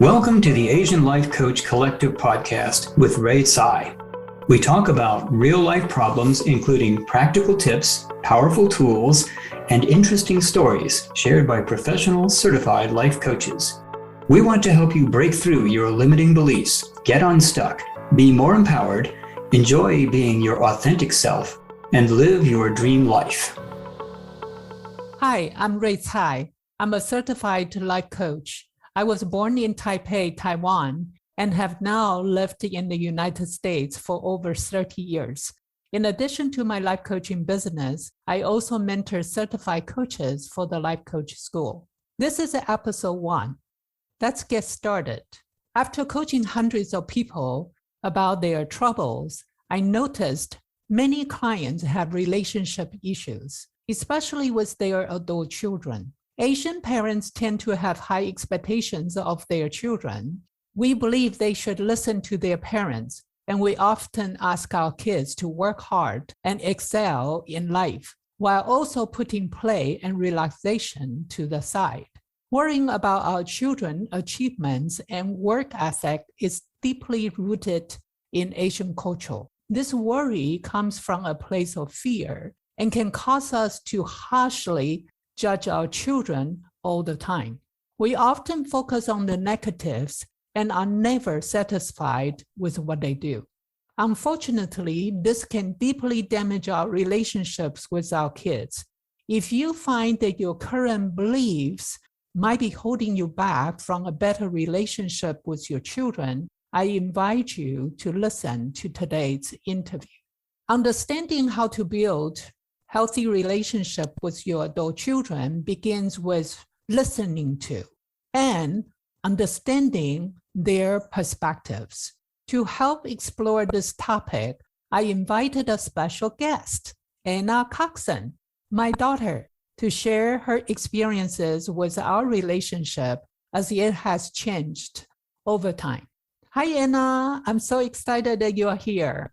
Welcome to the Asian Life Coach Collective podcast with Ray Tsai. We talk about real-life problems, including practical tips, powerful tools, and interesting stories shared by professional certified life coaches. We want to help you break through your limiting beliefs, get unstuck, be more empowered, enjoy being your authentic self, and live your dream life. Hi, I'm Ray Tsai. I'm a certified life coach. I was born in Taipei, Taiwan, and have now lived in the United States for over 30 years. In addition to my life coaching business, I also mentor certified coaches for the Life Coach School. This is episode 1. Let's get started. After coaching hundreds of people about their troubles, I noticed many clients have relationship issues, especially with their adult children. Asian parents tend to have high expectations of their children. We believe they should listen to their parents, and we often ask our kids to work hard and excel in life, while also putting play and relaxation to the side. Worrying about our children's achievements and work ethic is deeply rooted in Asian culture. This worry comes from a place of fear and can cause us to harshly judge our children all the time. We often focus on the negatives and are never satisfied with what they do. Unfortunately, this can deeply damage our relationships with our kids. If you find that your current beliefs might be holding you back from a better relationship with your children, I invite you to listen to today's interview. Understanding how to build healthy relationship with your adult children begins with listening to and understanding their perspectives. To help explore this topic, I invited a special guest, Anna Coxon, my daughter, to share her experiences with our relationship as it has changed over time. Hi, Anna. I'm so excited that you are here.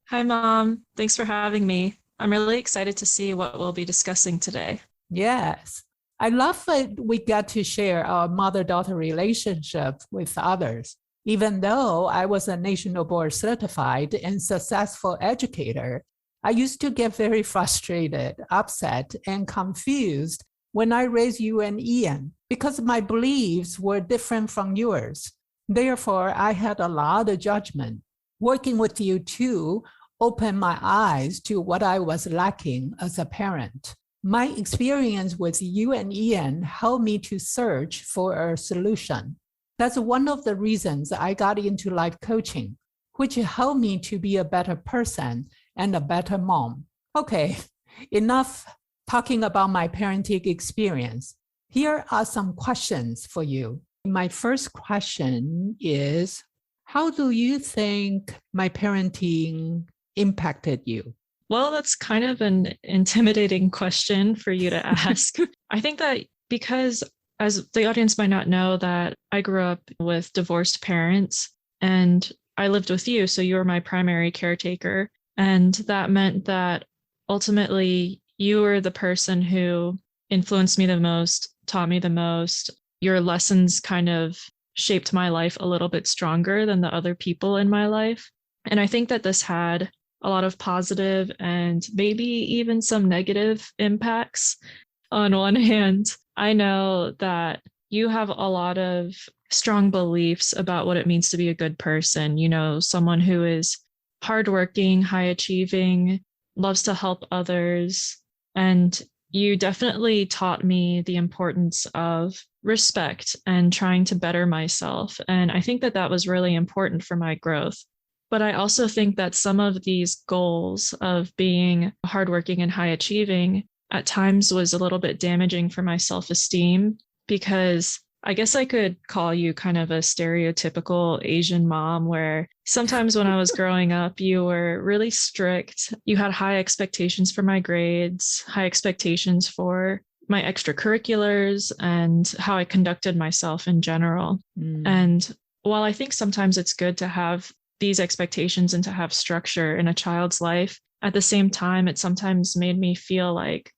Hi, Mom. Thanks for having me. I'm really excited to see what we'll be discussing today. Yes. I love that we get to share our mother-daughter relationship with others. Even though I was a national board certified and successful educator, I used to get very frustrated, upset, and confused when I raised you and Ian because my beliefs were different from yours. Therefore, I had a lot of judgment. Working with you too opened my eyes to what I was lacking as a parent. My experience with you and Ian helped me to search for a solution. That's one of the reasons I got into life coaching, which helped me to be a better person and a better mom. Okay, enough talking about my parenting experience. Here are some questions for you. My first question is, how do you think my parenting impacted you? Well, that's kind of an intimidating question for you to ask. I think that because, as the audience might not know, that I grew up with divorced parents and I lived with you, so you were my primary caretaker. And that meant that ultimately you were the person who influenced me the most, taught me the most. Your lessons kind of shaped my life a little bit stronger than the other people in my life. And I think that this had a lot of positive and maybe even some negative impacts. On one hand, I know that you have a lot of strong beliefs about what it means to be a good person. You know, someone who is hardworking, high achieving, loves to help others. And you definitely taught me the importance of respect and trying to better myself. And I think that that was really important for my growth. But I also think that some of these goals of being hardworking and high achieving at times was a little bit damaging for my self-esteem, because I guess I could call you kind of a stereotypical Asian mom, where sometimes when I was growing up, you were really strict. You had high expectations for my grades, high expectations for my extracurriculars and how I conducted myself in general. And while I think sometimes it's good to have these expectations and to have structure in a child's life, at the same time, it sometimes made me feel like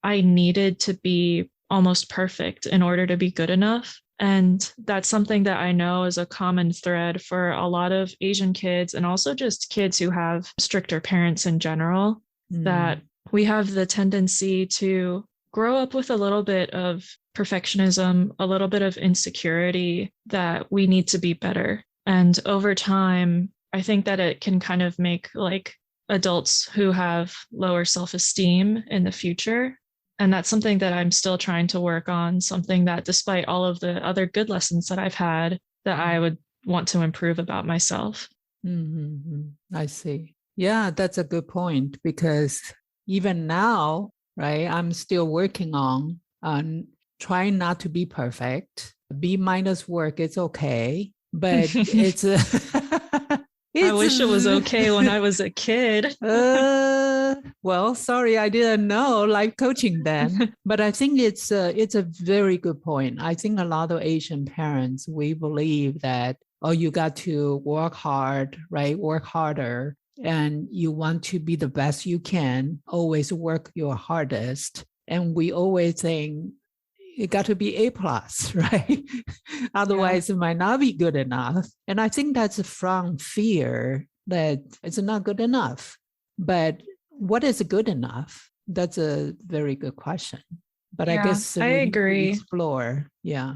I needed to be almost perfect in order to be good enough. And that's something that I know is a common thread for a lot of Asian kids and also just kids who have stricter parents in general, that we have the tendency to grow up with a little bit of perfectionism, a little bit of insecurity that we need to be better. And over time, I think that it can kind of make like adults who have lower self-esteem in the future. And that's something that I'm still trying to work on, something that despite all of the other good lessons that I've had, that I would want to improve about myself. I see. Yeah, that's a good point, because even now, right, I'm still working on trying not to be perfect. B- work is okay, but it's I wish it was okay when I was a kid. Well, sorry, I didn't know life coaching then. But I think it's a very good point. I think a lot of Asian parents, we believe that, oh, you got to work hard, right? Work harder. And you want to be the best you can, always work your hardest. And we always think it got to be A plus, right? Otherwise, it might not be good enough. And I think that's from fear that it's not good enough. But what is good enough? That's a very good question. But I guess I agree. Explore. Yeah.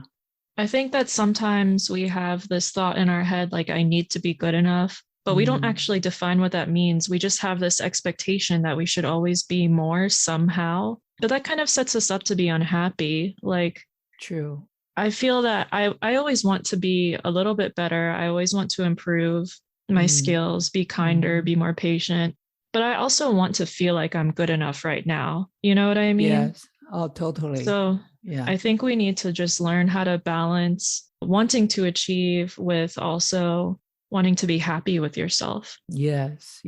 I think that sometimes we have this thought in our head, like, I need to be good enough, but we don't actually define what that means. We just have this expectation that we should always be more somehow. But that kind of sets us up to be unhappy. Like, true. I feel that I always want to be a little bit better. I always want to improve my skills, be kinder, be more patient. But I also want to feel like I'm good enough right now. You know what I mean? Yes. Oh, totally. So yeah, I think we need to just learn how to balance wanting to achieve with also wanting to be happy with yourself. Yes,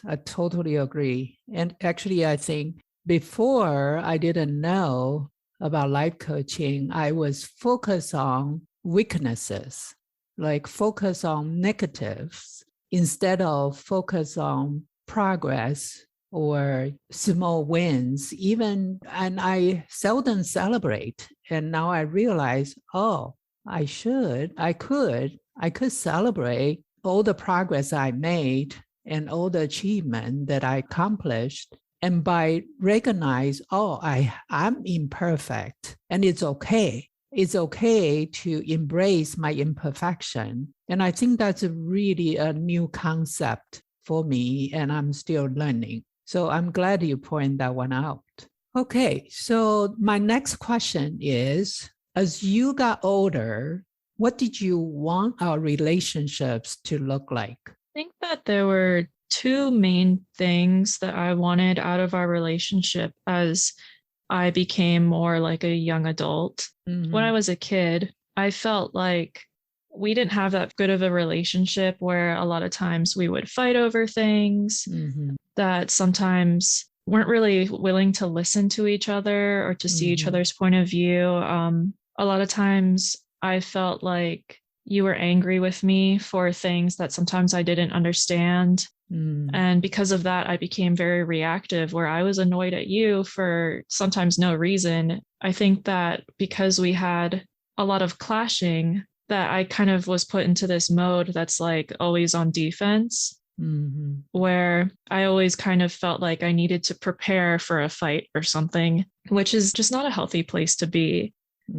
I totally agree. And actually, I think before I didn't know about life coaching, I was focused on weaknesses, like focus on negatives instead of focus on progress or small wins, even, and I seldom celebrate. And now I realize, oh, I could celebrate all the progress I made and all the achievement that I accomplished. And by recognize, oh, I'm imperfect and it's okay. It's okay to embrace my imperfection. And I think that's really a new concept for me, and I'm still learning. So I'm glad you point that one out. Okay, so my next question is, as you got older, what did you want our relationships to look like? I think that there were two main things that I wanted out of our relationship as I became more like a young adult. When I was a kid, I felt like we didn't have that good of a relationship, where a lot of times we would fight over things that sometimes weren't really willing to listen to each other or to see each other's point of view. A lot of times I felt like you were angry with me for things that sometimes I didn't understand. And because of that, I became very reactive, where I was annoyed at you for sometimes no reason. I think that because we had a lot of clashing, that I kind of was put into this mode that's like always on defense, where I always kind of felt like I needed to prepare for a fight or something, which is just not a healthy place to be.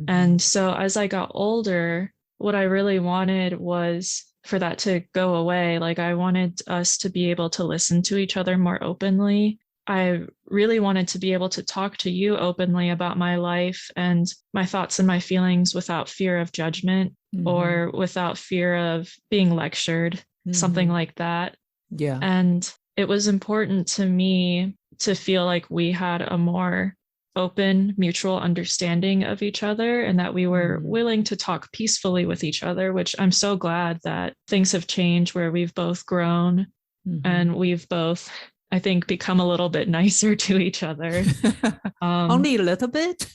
And so as I got older, what I really wanted was for that to go away. Like, I wanted us to be able to listen to each other more openly. I really wanted to be able to talk to you openly about my life and my thoughts and my feelings without fear of judgment or without fear of being lectured, something like that. Yeah. And it was important to me to feel like we had a more open, mutual understanding of each other, and that we were willing to talk peacefully with each other, which I'm so glad that things have changed, where we've both grown and we've both, I think, become a little bit nicer to each other. Only a little bit?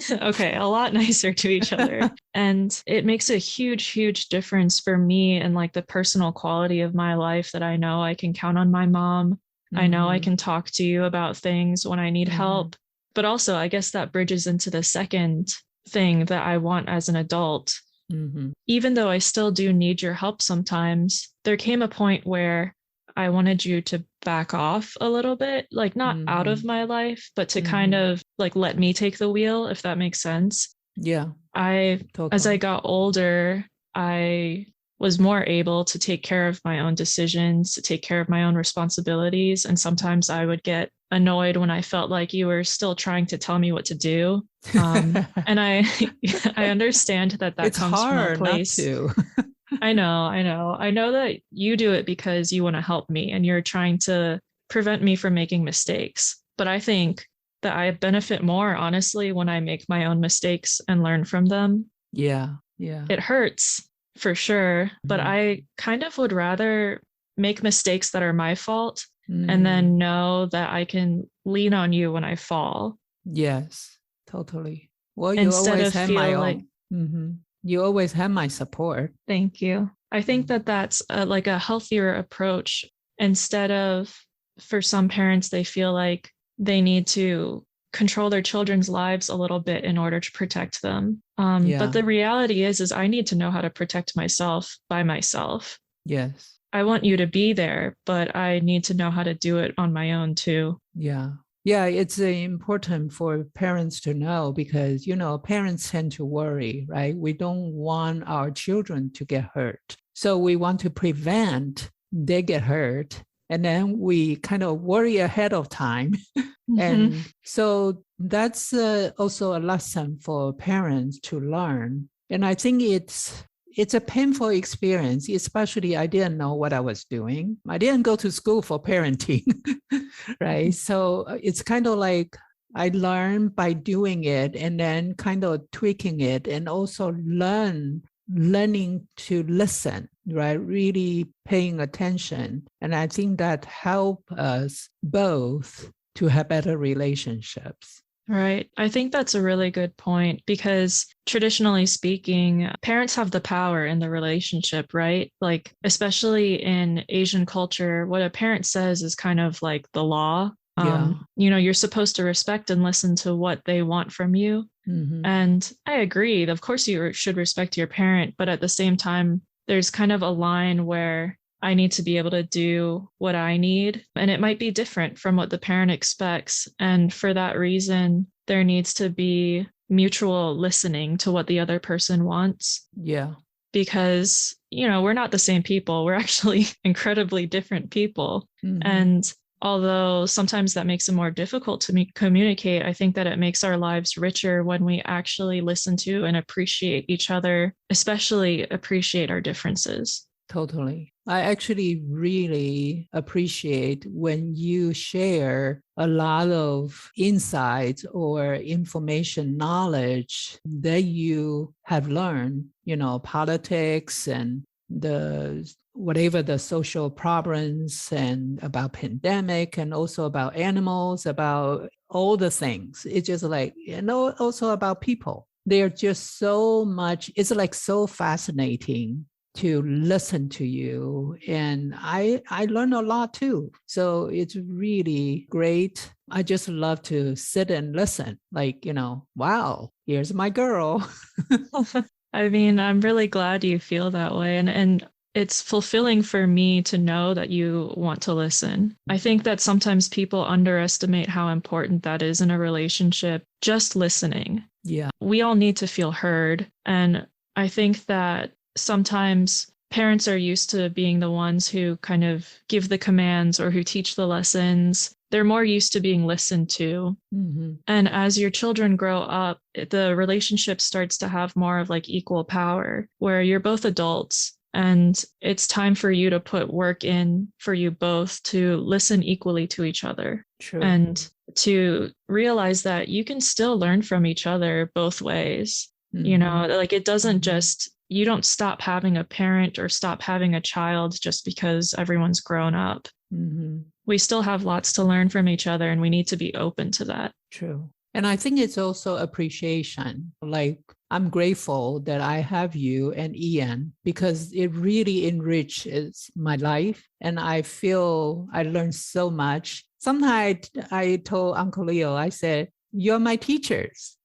Okay, a lot nicer to each other. And it makes a huge, huge difference for me and like the personal quality of my life, that I know I can count on my mom. I know I can talk to you about things when I need help. But also, I guess that bridges into the second thing that I want as an adult. Mm-hmm. Even though I still do need your help sometimes, there came a point where I wanted you to back off a little bit, like not out of my life, but to kind of like let me take the wheel, if that makes sense. Yeah. As I got older, I was more able to take care of my own decisions, to take care of my own responsibilities. And sometimes I would get annoyed when I felt like you were still trying to tell me what to do. And I understand that it's comes hard from a place. Not to. I know that you do it because you want to help me and you're trying to prevent me from making mistakes. But I think that I benefit more, honestly, when I make my own mistakes and learn from them. Yeah. It hurts for sure, but I kind of would rather make mistakes that are my fault and then know that I can lean on you when I fall. Yes, totally. Well, you Instead always of have feel my like you always have my support. Thank you. I think that that's like a healthier approach. Instead of, for some parents, they feel like they need to control their children's lives a little bit in order to protect them. But the reality is I need to know how to protect myself by myself. Yes. I want you to be there, but I need to know how to do it on my own too. Yeah. Yeah, it's important for parents to know because, parents tend to worry, right? We don't want our children to get hurt. So we want to prevent they get hurt. And then we kind of worry ahead of time. And so that's also a lesson for parents to learn. And I think it's a painful experience, especially I didn't know what I was doing. I didn't go to school for parenting, right? So it's kind of like I learned by doing it and then kind of tweaking it and also learning to listen, right? Really paying attention. And I think that helps us both to have better relationships. Right. I think that's a really good point because traditionally speaking, parents have the power in the relationship, right? Like, especially in Asian culture, what a parent says is kind of like the law. You're supposed to respect and listen to what they want from you. And I agree. Of course, you should respect your parent, but at the same time, there's kind of a line where I need to be able to do what I need. And it might be different from what the parent expects. And for that reason, there needs to be mutual listening to what the other person wants. Yeah. Because, we're not the same people. We're actually incredibly different people. And although sometimes that makes it more difficult to communicate, I think that it makes our lives richer when we actually listen to and appreciate each other, especially appreciate our differences. Totally. I actually really appreciate when you share a lot of insights or information, knowledge that you have learned, politics and whatever the social problems and about pandemic and also about animals, about all the things. It's just like, also about people. They're just so much, it's like so fascinating to listen to you. And I learn a lot too. So it's really great. I just love to sit and listen. Like, wow, here's my girl. I mean, I'm really glad you feel that way. And it's fulfilling for me to know that you want to listen. I think that sometimes people underestimate how important that is in a relationship, just listening. Yeah. We all need to feel heard. And I think that sometimes parents are used to being the ones who kind of give the commands or who teach the lessons. They're more used to being listened to. And as your children grow up, the relationship starts to have more of like equal power, where you're both adults and it's time for you to put work in for you both to listen equally to each other. True. And to realize that you can still learn from each other both ways. Like it doesn't just, you don't stop having a parent or stop having a child just because everyone's grown up. We still have lots to learn from each other and we need to be open to that. True. And I think it's also appreciation. Like I'm grateful that I have you and Ian because it really enriches my life. And I feel I learned so much. Sometimes I told Uncle Leo, I said, you're my teachers,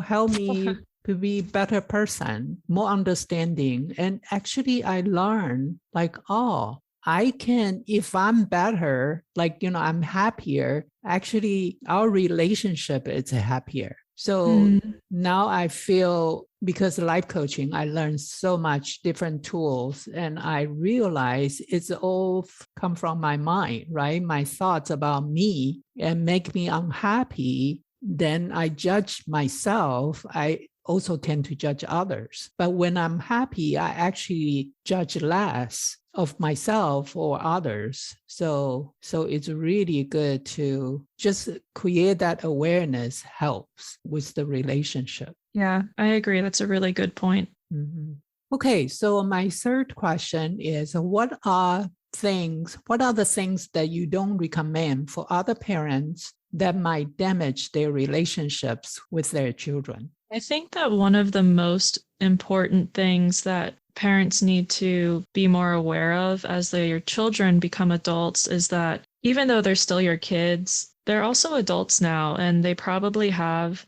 help me to be a better person, more understanding. And actually I learned like, oh, I can, if I'm better, like, I'm happier, actually our relationship is happier. So now I feel, because life coaching, I learned so much different tools, and I realize it's all come from my mind, right? My thoughts about me and make me unhappy. Then I judge myself. I also tend to judge others. But when I'm happy, I actually judge less of myself or others. So it's really good to just create that awareness, helps with the relationship. Yeah, I agree. That's a really good point. Mm-hmm. Okay, so my third question is, what are the things that you don't recommend for other parents that might damage their relationships with their children? I think that one of the most important things that parents need to be more aware of as their children become adults is that even though they're still your kids, they're also adults now, and they probably have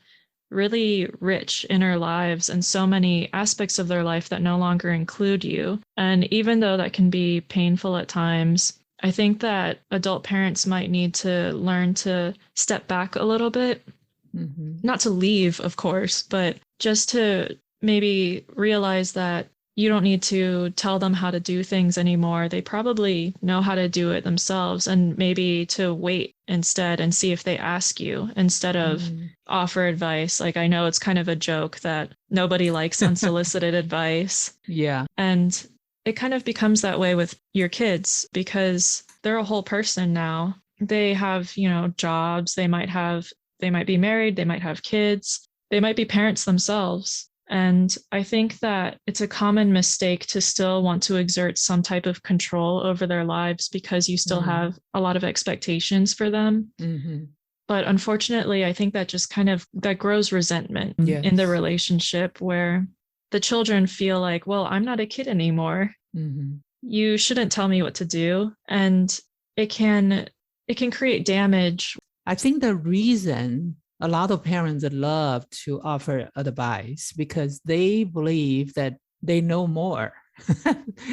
really rich inner lives and so many aspects of their life that no longer include you. And even though that can be painful at times, I think that adult parents might need to learn to step back a little bit. Not to leave, of course, but just to maybe realize that you don't need to tell them how to do things anymore. They probably know how to do it themselves, and maybe to wait instead and see if they ask you instead of offer advice. Like, I know it's kind of a joke that nobody likes unsolicited advice. Yeah. And it kind of becomes that way with your kids because they're a whole person now. They have, jobs, they might be married, they might have kids, they might be parents themselves. And I think that it's a common mistake to still want to exert some type of control over their lives because you still have a lot of expectations for them. But unfortunately, I think that just that grows resentment in the relationship, where the children feel like, well, I'm not a kid anymore. You shouldn't tell me what to do. And it can create damage. I think the reason a lot of parents love to offer advice because they believe that they know more.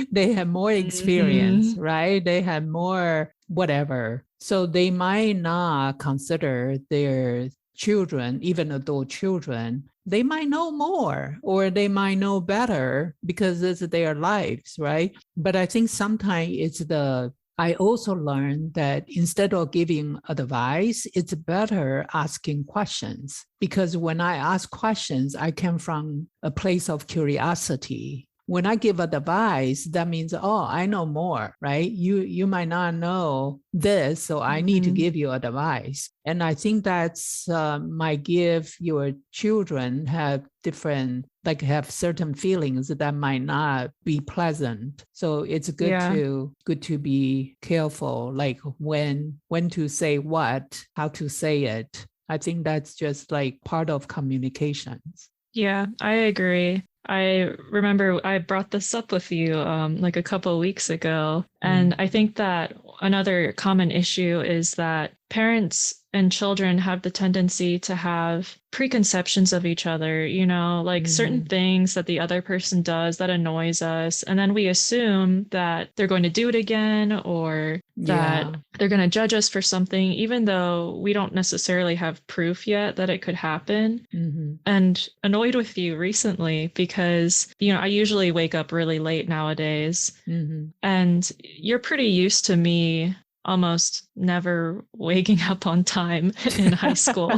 They have more experience, right? They have more whatever. So they might not consider their children, even adult children, they might know more or they might know better because it's their lives, right? But I think sometimes I also learned that instead of giving advice, it's better asking questions. Because when I ask questions, I come from a place of curiosity. When I give advice, that means, oh, I know more, right? You might not know this, so I need to give you advice. And I think that's might give your children have certain feelings that might not be pleasant. So it's good to be careful, like when to say what, how to say it. I think that's just like part of communications. Yeah, I agree. I remember I brought this up with you like a couple of weeks ago. And I think that another common issue is that parents and children have the tendency to have preconceptions of each other, certain things that the other person does that annoys us. And then we assume that they're going to do it again or that they're going to judge us for something, even though we don't necessarily have proof yet that it could happen. And annoyed with you recently because, I usually wake up really late nowadays. And you're pretty used to me almost never waking up on time in high school.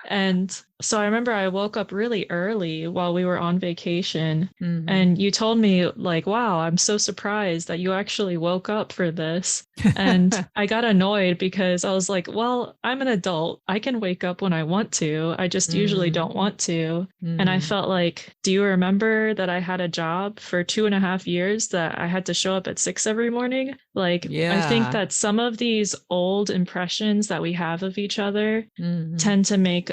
And so I remember I woke up really early while we were on vacation. And you told me like, wow, I'm so surprised that you actually woke up for this. And I got annoyed because I was like, well, I'm an adult. I can wake up when I want to. I just usually don't want to. And I felt like, do you remember that I had a job for 2.5 years that I had to show up at 6 every morning? I think that some of these old impressions that we have of each other tend to make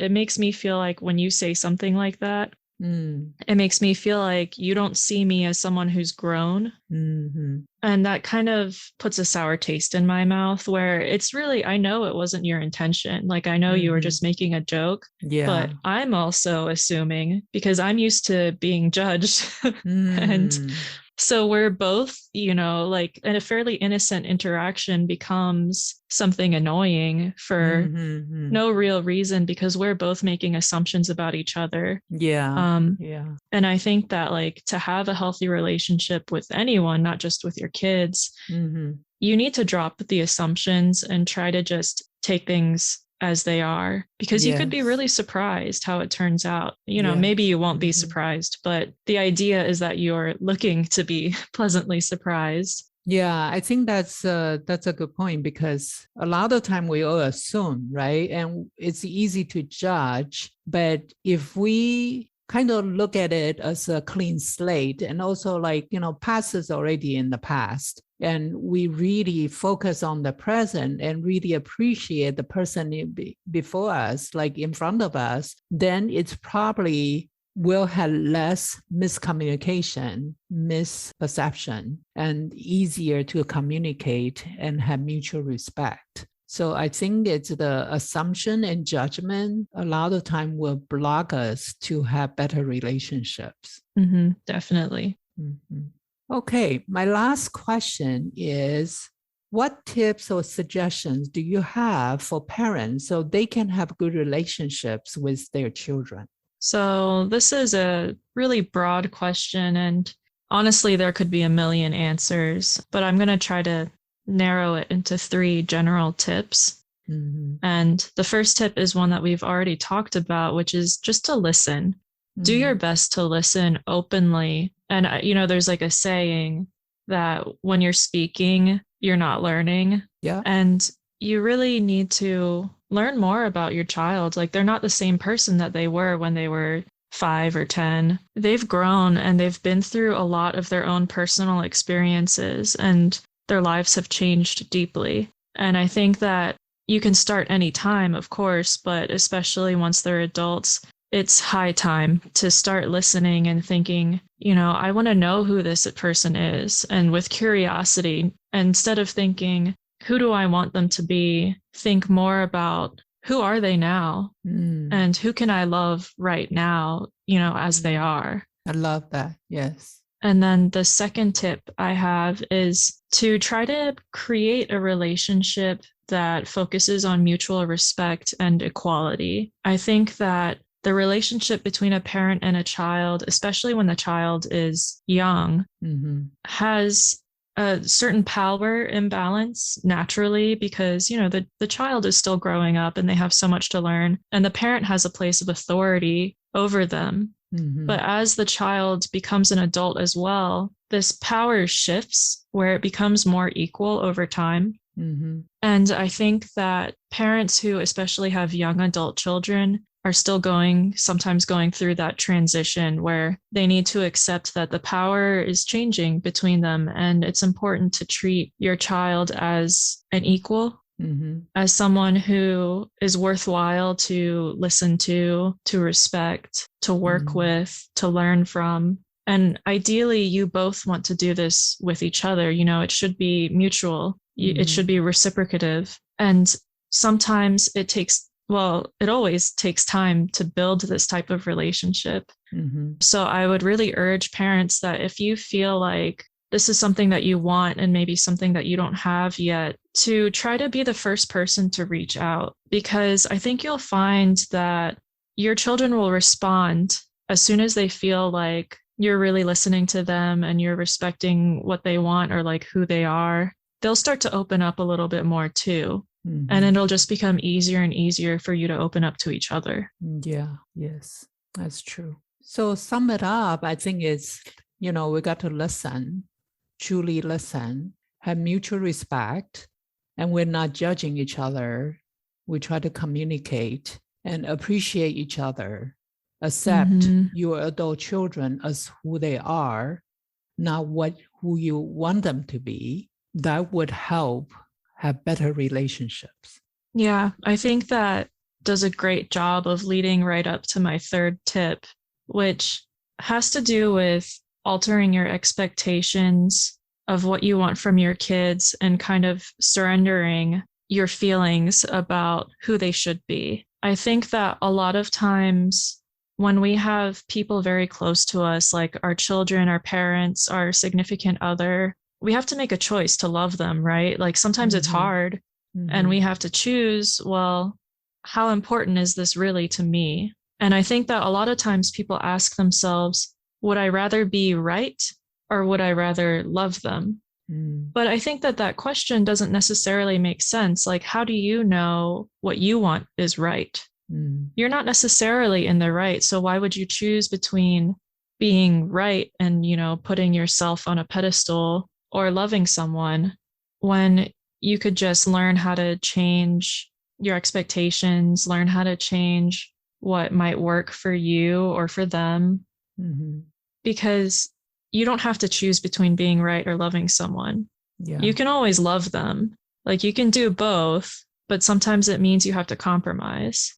it makes me feel like when you say something like that, It makes me feel like you don't see me as someone who's grown. And that kind of puts a sour taste in my mouth where it's really, I know it wasn't your intention. Like, I know you were just making a joke, but I'm also assuming because I'm used to being judged. And so we're both, like, and a fairly innocent interaction becomes something annoying for no real reason because we're both making assumptions about each other. And I think that, like, to have a healthy relationship with anyone, not just with your kids, you need to drop the assumptions and try to just take things as they are, because you could be really surprised how it turns out. Maybe you won't be surprised, but the idea is that you're looking to be pleasantly surprised. Yeah, I think that's a good point, because a lot of time we all assume, right? And it's easy to judge, but if we kind of look at it as a clean slate, and also, like, past is already in the past, and we really focus on the present and really appreciate the person before us, like in front of us, then it's probably will have less miscommunication, misperception, and easier to communicate and have mutual respect. So I think it's the assumption and judgment a lot of time will block us to have better relationships. Definitely. Okay, my last question is, what tips or suggestions do you have for parents so they can have good relationships with their children? So this is a really broad question, and honestly, there could be a million answers, but I'm going to try to narrow it into 3 general tips. And the first tip is one that we've already talked about, which is just to listen. Do your best to listen openly. And, there's like a saying that when you're speaking, you're not learning. And you really need to learn more about your child. Like, they're not the same person that they were when they were 5 or 10. They've grown and they've been through a lot of their own personal experiences, and their lives have changed deeply. And I think that you can start any time, of course, but especially once they're adults, it's high time to start listening and thinking, I want to know who this person is. And with curiosity, instead of thinking, who do I want them to be, think more about who are they now and who can I love right now, as they are. I love that. Yes. And then the second tip I have is to try to create a relationship that focuses on mutual respect and equality. I think that the relationship between a parent and a child, especially when the child is young, has a certain power imbalance naturally, because, the child is still growing up and they have so much to learn, and the parent has a place of authority over them. But as the child becomes an adult as well, this power shifts where it becomes more equal over time. And I think that parents who especially have young adult children are still sometimes going through that transition where they need to accept that the power is changing between them. And it's important to treat your child as an equal, as someone who is worthwhile to listen to respect, to work with, to learn from. And ideally, you both want to do this with each other. It should be mutual. It should be reciprocative. And sometimes it always takes time to build this type of relationship. So I would really urge parents that if you feel like this is something that you want and maybe something that you don't have yet, to try to be the first person to reach out, because I think you'll find that your children will respond as soon as they feel like you're really listening to them and you're respecting what they want or like who they are. They'll start to open up a little bit more too. And it'll just become easier and easier for you to open up to each other. Yeah, yes, that's true. So sum it up, I think it's, we got to listen, truly listen, have mutual respect, and we're not judging each other. We try to communicate and appreciate each other, accept your adult children as who they are, not who you want them to be. That would help have better relationships. Yeah, I think that does a great job of leading right up to my third tip, which has to do with altering your expectations of what you want from your kids and kind of surrendering your feelings about who they should be. I think that a lot of times when we have people very close to us, like our children, our parents, our significant other, we have to make a choice to love them, right? Like sometimes it's hard and we have to choose, well, how important is this really to me? And I think that a lot of times people ask themselves, would I rather be right or would I rather love them? But I think that that question doesn't necessarily make sense. Like, how do you know what you want is right? You're not necessarily in the right. So why would you choose between being right and, putting yourself on a pedestal or loving someone when you could just learn how to change your expectations, learn how to change what might work for you or for them? Because you don't have to choose between being right or loving someone. You can always love them. Like you can do both, but sometimes it means you have to compromise.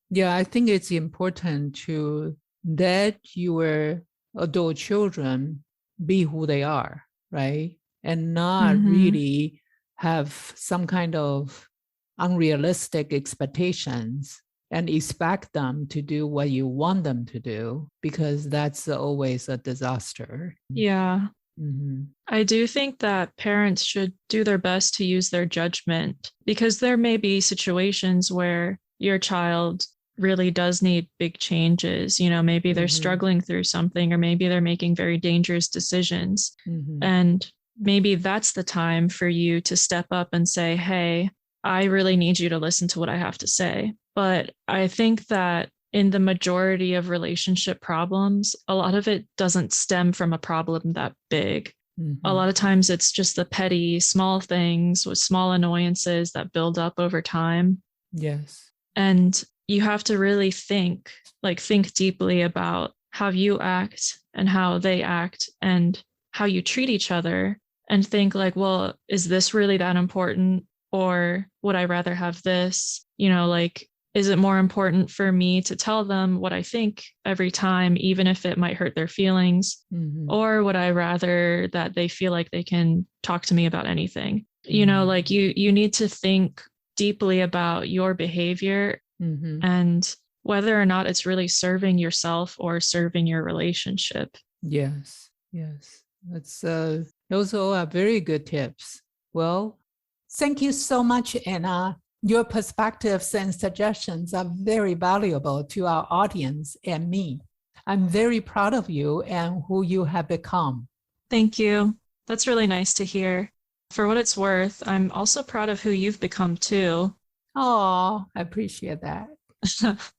Yeah, I think it's important to let your adult children be who they are, right? And not really have some kind of unrealistic expectations and expect them to do what you want them to do, because that's always a disaster. Yeah. I do think that parents should do their best to use their judgment, because there may be situations where your child really does need big changes. Maybe they're struggling through something, or maybe they're making very dangerous decisions. And maybe that's the time for you to step up and say, hey, I really need you to listen to what I have to say. But I think that in the majority of relationship problems, a lot of it doesn't stem from a problem that big. A lot of times it's just the petty, small things with small annoyances that build up over time. Yes. And you have to really think deeply about how you act and how they act and how you treat each other, and think like, well, is this really that important? Or would I rather have this? Is it more important for me to tell them what I think every time, even if it might hurt their feelings? Or would I rather that they feel like they can talk to me about anything? You need to think deeply about your behavior and whether or not it's really serving yourself or serving your relationship. Yes. That's those all are very good tips. Well, thank you so much, Anna. Your perspectives and suggestions are very valuable to our audience and me. I'm very proud of you and who you have become. Thank you. That's really nice to hear. For what it's worth, I'm also proud of who you've become too. Oh, I appreciate that.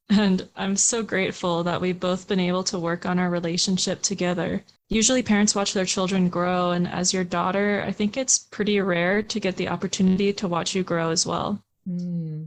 And I'm so grateful that we've both been able to work on our relationship together. Usually parents watch their children grow, and as your daughter, I think it's pretty rare to get the opportunity to watch you grow as well.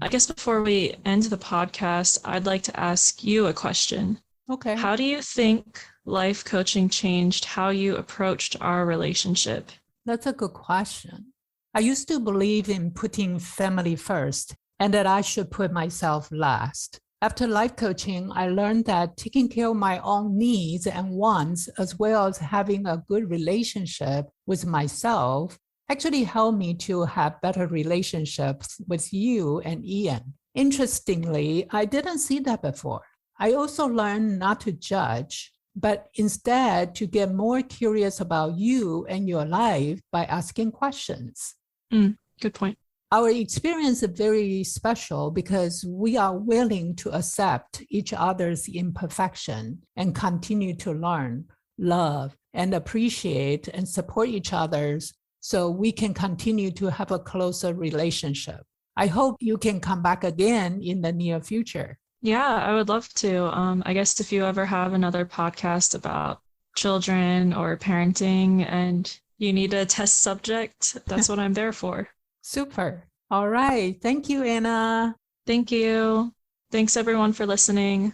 I guess before we end the podcast, I'd like to ask you a question. Okay. How do you think life coaching changed how you approached our relationship? That's a good question. I used to believe in putting family first and that I should put myself last. After life coaching, I learned that taking care of my own needs and wants, as well as having a good relationship with myself, actually helped me to have better relationships with you and Ian. Interestingly, I didn't see that before. I also learned not to judge, but instead to get more curious about you and your life by asking questions. Good point. Our experience is very special because we are willing to accept each other's imperfection and continue to learn, love, and appreciate and support each other's so we can continue to have a closer relationship. I hope you can come back again in the near future. Yeah, I would love to. I guess if you ever have another podcast about children or parenting and you need a test subject, that's what I'm there for. Super. All right. Thank you, Anna. Thank you. Thanks everyone for listening.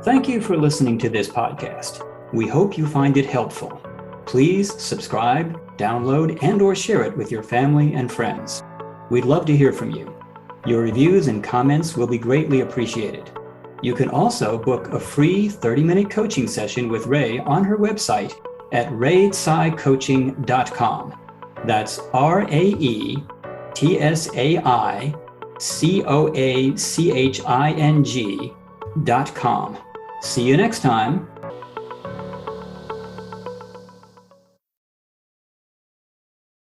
Thank you for listening to this podcast. We hope you find it helpful. Please subscribe, download, and/or share it with your family and friends. We'd love to hear from you. Your reviews and comments will be greatly appreciated. You can also book a free 30-minute coaching session with Ray on her website at raetsaicoaching.com. That's RaeTsaiCoaching.com. See you next time.